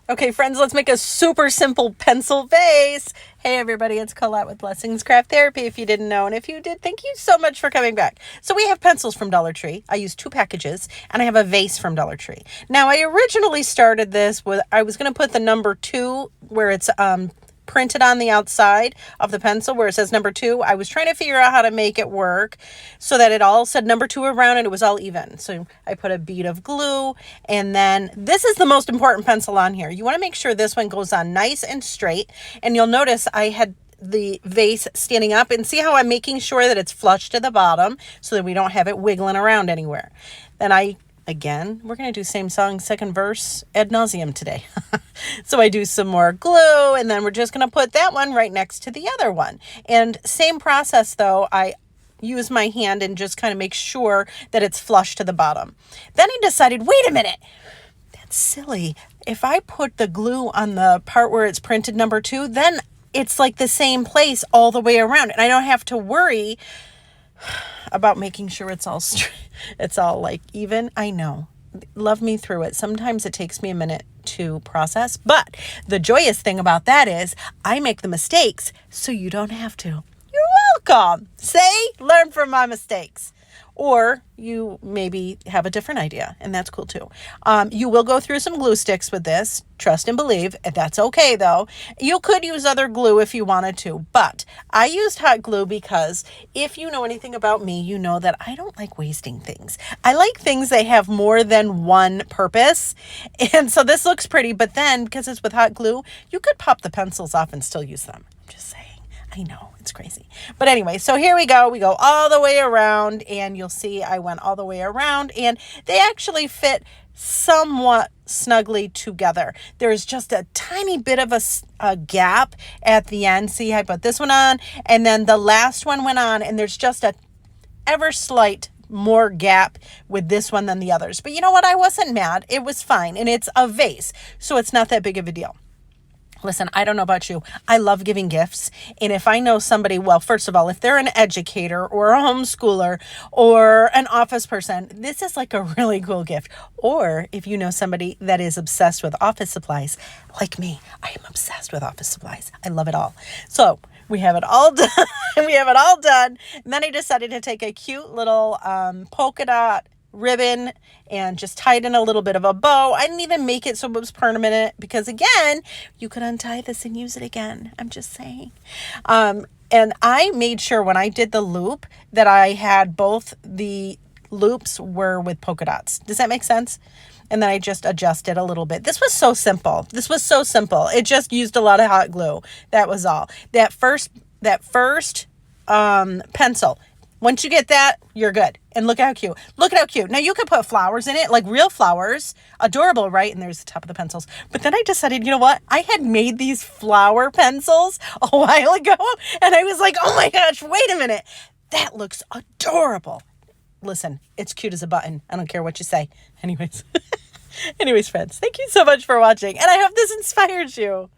Okay, friends, let's make a super simple pencil vase. Hey, everybody, it's Colette with Blessings Craft Therapy, if you didn't know. And if you did, thank you so much for coming back. So we have pencils from Dollar Tree. I use 2 packages, and I have a vase from Dollar Tree. Now, I originally started this with, I was going to put the number 2 where it's printed on the outside of the pencil where it says number 2. I was trying to figure out how to make it work so that it all said number 2 around and it was all even. So I put a bead of glue, and then this is the most important pencil on here. You want to make sure this one goes on nice and straight, and you'll notice I had the vase standing up, and see how I'm making sure that it's flush to the bottom so that we don't have it wiggling around anywhere. Then again, we're going to do same song, second verse ad nauseum today. So I do some more glue, and then we're just going to put that one right next to the other one. And same process though, I use my hand and just kind of make sure that it's flush to the bottom. Then I decided, wait a minute, that's silly. If I put the glue on the part where it's printed number 2, then it's like the same place all the way around. And I don't have to worry about making sure it's all straight. It's all like even. I know. Love me through it. Sometimes it takes me a minute to process, but the joyous thing about that is I make the mistakes so you don't have to. You're welcome. Learn from my mistakes. Or you maybe have a different idea, and that's cool too. You will go through some glue sticks with this. Trust and believe. That's okay, though. You could use other glue if you wanted to, but I used hot glue because if you know anything about me, you know that I don't like wasting things. I like things that have more than one purpose, and so this looks pretty, but then because it's with hot glue, you could pop the pencils off and still use them. I'm just saying. I know, it's crazy. But anyway, so here we go. We go all the way around, and you'll see I went all the way around, and they actually fit somewhat snugly together. There's just a tiny bit of a gap at the end. See, I put this one on, and then the last one went on, and there's just a ever slight more gap with this one than the others. But you know what? I wasn't mad. It was fine, and it's a vase, so it's not that big of a deal. Listen, I don't know about you. I love giving gifts. And if I know somebody, well, first of all, if they're an educator or a homeschooler or an office person, this is like a really cool gift. Or if you know somebody that is obsessed with office supplies, like me, I am obsessed with office supplies. I love it all. So we have it all done. And then I decided to take a cute little polka dot ribbon and just tied in a little bit of a bow. I didn't even make it so it was permanent because, again, you could untie this and use it again. I'm just saying. And I made sure when I did the loop that I had both the loops were with polka dots. Does that make sense? And then I just adjusted a little bit. This was so simple. It just used a lot of hot glue. That was all. That first pencil. Once you get that, you're good. And look how cute. Look at how cute. Now you could put flowers in it, like real flowers. Adorable, right? And there's the top of the pencils. But then I decided, you know what? I had made these flower pencils a while ago. And I was like, oh my gosh, wait a minute. That looks adorable. Listen, it's cute as a button. I don't care what you say. Anyways, friends, thank you so much for watching. And I hope this inspires you.